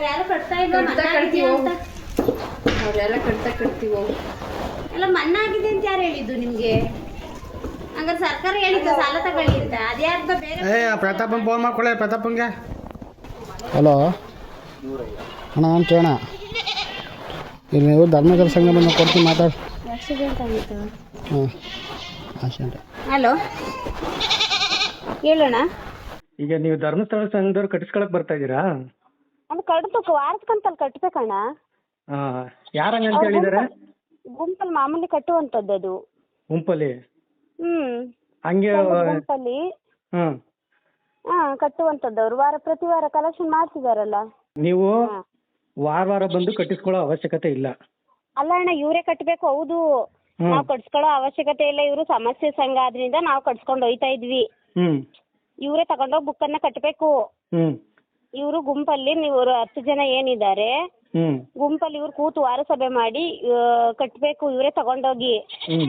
ಯಾರು ಕಟ್ತಾ ಇಲ್ಲ ಅವರೆಲ್ಲ ಕಟ್ತೀವೋ ಎಲ್ಲ ಮನ್ನಾ ಆಗಿದೆ ಅಂತ ಯಾರು ಹೇಳಿದ್ದು ನಿಮ್ಗೆ? ಹಂಗಾರೆ ಸರ್ಕಾರ ಹೇಳಿದ್ದ ಸಾಲ ತಗೊಳ್ಳಿ ಅಂತ. ಅದ್ಯಾರ್ದ ಬೇರೆ ಪ್ರತಾಪನ್ ಫೋನ್ ಮಾಡ್ಕೊಳ್ಳಿ ಪ್ರತಾಪಂಗೆ. ಹಲೋ ಅಣ್ಣ ನಾನು ಕೇಳೋಣ ಇಲ್ಲಿ ನೀವು ಧರ್ಮಸ್ಥಳ ಸಂಘ ಬಂದು ಕೊಡ್ತೀನಿ ಮಾತಾಡಿ. ಆಕ್ಸಿಡೆಂಟ್ ಆಗಿತ್ತು. ಹಾಂ ಆಕ್ಸಿಡೆಂಟ್. ಹಲೋ ಹೇಳೋಣ. ಈಗ ನೀವು ಧರ್ಮಸ್ಥಳ ಸಂಘದವ್ರು ಕಟ್ಟಿಸ್ಕೊಳಕ್ ಬರ್ತಾ ಇದ್ದೀರಾ? ಅದು ಕಟ್ಬೇಕು, ವಾರಕ್ಕಂತಲ್ಲಿ ಕಟ್ಬೇಕಣ್ಣ. ಹಾಂ, ಯಾರಂಗಂತ ಹೇಳಿದಾರೆ? ಗುಂಪಲ್ಲಿ ಮಾಮೂಲಿ ಕಟ್ಟುವಂಥದ್ದು ಅದು. ಗುಂಪಲ್ಲಿ? ಹ್ಮ್, ಹಂಗೆ ಗುಂಪಲ್ಲಿ ಹಾಂ ಕಟ್ಟುವಂಥದ್ದು. ಅವರು ಪ್ರತಿ ವಾರ ಕಲೆಕ್ಷನ್ ಮಾಡ್ತಿದಾರಲ್ಲ. ನೀವು ವಾರ ಬಂದು ಕಟ್ಟಿಸ್ಕೊಳ್ಳೋ ಅವಶ್ಯಕತೆ ಇಲ್ಲ. ಅಲ್ಲ ಅಣ್ಣ, ಇವರೇ ಕಟ್ಟಬೇಕು. ಹೌದು, ನಾವು ಕಟ್ಸ್ಕೊಳ್ಳೋ ಅವಶ್ಯಕತೆ ಇಲ್ಲ. ಇವರು ಸಮಸ್ಯೆ ಸಂಘ ಆದ್ರಿಂದ ನಾವು ಕಟ್ಸ್ಕೊಂಡು ಹೋಯ್ತಾ ಇದ್ವಿ. ಇವರೇ ತಗೊಂಡೋಗಿ ಬುಕ್ಕನ್ನ ಕಟ್ಟಬೇಕು. ಇವರು ಗುಂಪಲ್ಲಿ ನೀವು 10 ಜನ ಏನಿದ್ದಾರೆ ಗುಂಪಲ್ಲಿ ಇವ್ರು ಕೂತು ವಾರ ಸಭೆ ಮಾಡಿ ಕಟ್ಟಬೇಕು. ಇವರೇ ತಗೊಂಡೋಗಿ.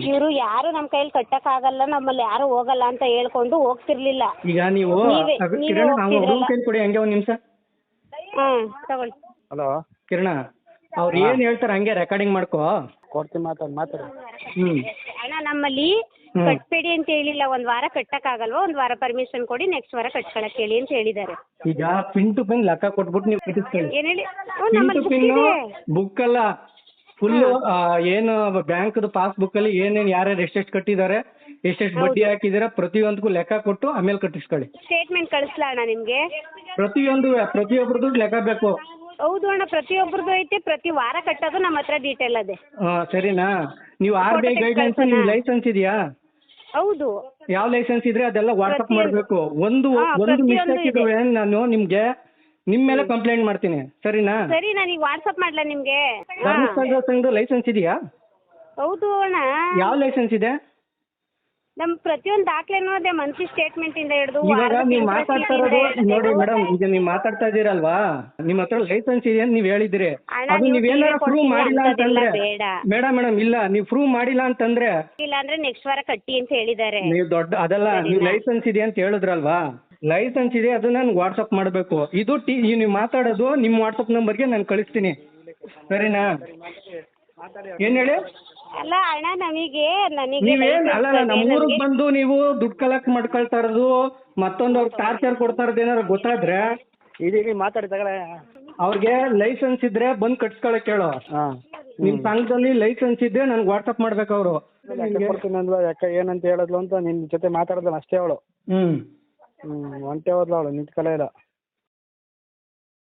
ಇವರು ಯಾರು ನಮ್ಮ ಕೈಯಲ್ಲಿ ಕಟ್ಟಕ್ ಆಗಲ್ಲ, ನಮ್ಮಲ್ಲಿ ಯಾರು ಹೋಗಲ್ಲ ಅಂತ ಹೇಳ್ಕೊಂಡು ಹೋಗ್ತಿರ್ಲಿಲ್ಲ. ಈಗ ನೀವು ಕೊಡಿ ಹಂಗೆ ಒಂದು ನಿಮಿಷ. ತಗೊಳ್ಳಿ. ಹಲೋ ಕಿರಣ, ಅವ್ರು ಏನ್ ಹೇಳ್ತಾರೆ ಹಂಗೆ ರೆಕಾರ್ಡಿಂಗ್ ಮಾಡ್ಕೋ. ಕೊಡ್ತೀನಿ ಮಾತಾಡಿ. ಅಣ್ಣ, ನಮ್ಮಲ್ಲಿ ಕಟ್ಬೇಡಿ ಅಂತ ಹೇಳಿಲ್ಲ. ಒಂದ್ ವಾರ ಕಟ್ಟಕ್ ಆಗಲ್ವಾ, ಒಂದ್ ವಾರ ಪರ್ಮಿಷನ್ ಕೊಡಿ, ನೆಕ್ಸ್ಟ್ ವಾರ ಕಟ್ಕೊಳಕ್ ಹೇಳಿ ಅಂತ ಹೇಳಿದ್ದಾರೆ. ಈಗ ಪಿನ್ ಟು ಪಿನ್ ಲೆಕ್ಕ ಕೊಟ್ಬಿಟ್ಟು ನೀವು ಕಟ್ಟಿಸ್ಕೊಳ್ಳಿ. ಏನ್ ಹೇಳಿ? ಪಿನ್ ಟು ಪಿನ್ ಬುಕ್ ಅಲ್ಲ, ಫುಲ್ ಏನು ಬ್ಯಾಂಕ್ ಪಾಸ್ ಬುಕ್ ಅಲ್ಲಿ ಏನೇನು ಯಾರ್ಯಾರು ಎಷ್ಟೆಷ್ಟು ಕಟ್ಟಿದ್ದಾರೆ, ಎಷ್ಟೆಷ್ಟು ಬಡ್ಡಿ ಹಾಕಿದಾರೆ, ಪ್ರತಿಯೊಂದಕ್ಕೂ ಲೆಕ್ಕ ಕೊಟ್ಟು ಆಮೇಲೆ ಕಟ್ಟಿಸ್ಕೊಳ್ಳಿ. ಸ್ಟೇಟ್ಮೆಂಟ್ ಕಳಿಸ್ಲಾ ಅಣ್ಣ ನಿಮ್ಗೆ? ಪ್ರತಿಯೊಬ್ಬರದ್ದು ಲೆಕ್ಕ ಬೇಕು. ಹೌದು ಅಣ್ಣ, ಪ್ರತಿಯೊಬ್ಬರದ್ದು ಐತೆ. ಪ್ರತಿ ವಾರ ಕಟ್ಟೋದು ನಮ್ಮ ಹತ್ರ ಡೀಟೇಲ್ ಅದೇ. ಸರಿನಾ? ನೀವು RBI ಗೈಡ್ಲೈನ್ಸ್ ನಿಮ್ ಲೈಸೆನ್ಸ್ ಇದೆಯಾ? ಹೌದು. ಯಾವ ಲೈಸೆನ್ಸ್ ಇದ್ರೆ ಅದೆಲ್ಲ ವಾಟ್ಸ್ಆಪ್ ಮಾಡ್ಬೇಕು. ಒಂದು ಮಿಸ್ಟೇಕ್ ಇದ್ರೆ ನಾನು ನಿಮ್ಗೆ ನಿಮ್ ಮೇಲೆ ಕಂಪ್ಲೇಂಟ್ ಮಾಡ್ತೀನಿ. ಸರಿನಾ? ಸರಿ, ನಾನು ಈಗ ವಾಟ್ಸ್ಆಪ್ ಮಾಡ್ಲಾ ನಿಮ್ಗೆ? ಧರ್ಮಸ್ಥಳ ಸಂಘದ ಲೈಸೆನ್ಸ್ ಇದೆಯಾ? ಹೌದು ಅಣ್ಣ. ಯಾವ ಲೈಸೆನ್ಸ್ ಇದೆ? ನಮ್ ಪ್ರತಿಯೊಂದು ದಾಖಲೆನೂ ಅದೇ. ಮಂತ್ಲಿ ಸ್ಟೇಟ್ಮೆಂಟ್ ಇಂದ ಹಿಡಿದು ಇವಾಗ ನೀವು ಮಾತಾಡ್ತಾ ಇರೋದು ನೋಡಿ ಮೇಡಮ್, ಈಗ ನೀವು ಮಾತಾಡ್ತಾ ಇದೀರಲ್ವಾ, ನಿಮ್ಮ ಹತ್ರ ಲೈಸೆನ್ಸ್ ಇದೆ ಅಂತ ನೀವ್ ಹೇಳಿದ್ರಿ. ಅದು ನೀವೇನಾರ ಪ್ರೂವ್ ಮಾಡಿಲ್ಲ ಅಂತಂದ್ರೆ ಮೇಡಮ್ ಇಲ್ಲ, ನೀವು ಪ್ರೂವ್ ಮಾಡಿಲ್ಲ ಅಂತಂದ್ರೆ ಇಲ್ಲ ಅಂದ್ರೆ ನೆಕ್ಸ್ಟ್ ವಾರ ಕಟ್ಟಿ ಅಂತ ಹೇಳಿದ್ದಾರೆ. ನೀವು ದೊಡ್ಡ ಅದಲ್ಲ, ನೀವು ಲೈಸೆನ್ಸ್ ಇದೆ ಅಂತ ಹೇಳಿದ್ರಲ್ವಾ, ಲೈಸೆನ್ಸ್ ಇದೆ ಅದನ್ನ ನಾನು ವಾಟ್ಸ್ಆಪ್ ಮಾಡಬೇಕು. ಇದು ನೀವು ಮಾತಾಡೋದು ನಿಮ್ಮ ವಾಟ್ಸ್ಆಪ್ ನಂಬರ್ಗೆ ನಾನು ಕಳಿಸ್ತೀನಿ. ಸರಿನಾ? ಏನ್ ಹೇಳಿ? ಅಲ್ಲ ಅಣ್ಣ, ನನಗೆ ಅಲ್ಲ ನಮ್ಮೂರಿಗೆ ಬಂದು ನೀವು ದುಡ್ಡು ಕಲೆಕ್ಟ್ ಮಾಡ್ಕೊಳ್ತಾ ಇರೋದು, ಮತ್ತೊಂದು ಅವ್ರಿಗೆ ಟಾರ್ಚರ್ ಕೊಡ್ತಾ ಇರೋದು ಏನಾರು ಗೊತ್ತಾದ್ರೆ ಇದೀಗ ಮಾತಾಡಿ ತಗೊಳ್ಳೆ. ಅವ್ರಿಗೆ ಲೈಸೆನ್ಸ್ ಇದ್ರೆ ಬಂದು ಕಟ್ಸ್ಕೊಳಕ್ ಹೇಳು. ನಿಮ್ ಸಂಘದಲ್ಲಿ ಲೈಸೆನ್ಸ್ ಇದ್ರೆ ನನ್ಗೆ ವಾಟ್ಸ್ಆಪ್ ಮಾಡ್ಬೇಕು ಅವರು. ಕೊಡ್ತೀನಿ ಅಂದ್ಲ, ಯಾಕೆ ಏನಂತ ಹೇಳಿದ್ಲು ಅಂತ ನಿನ್ ಜೊತೆ ಮಾತಾಡಿದ್ಲು ಅಷ್ಟೇ ಅವಳು. ಒಂಟೆ ಹೋದ್ಲು ಅವಳು, ನಿಂತ್ಕೊಳ್ಳೇ ಇಲ್ಲ.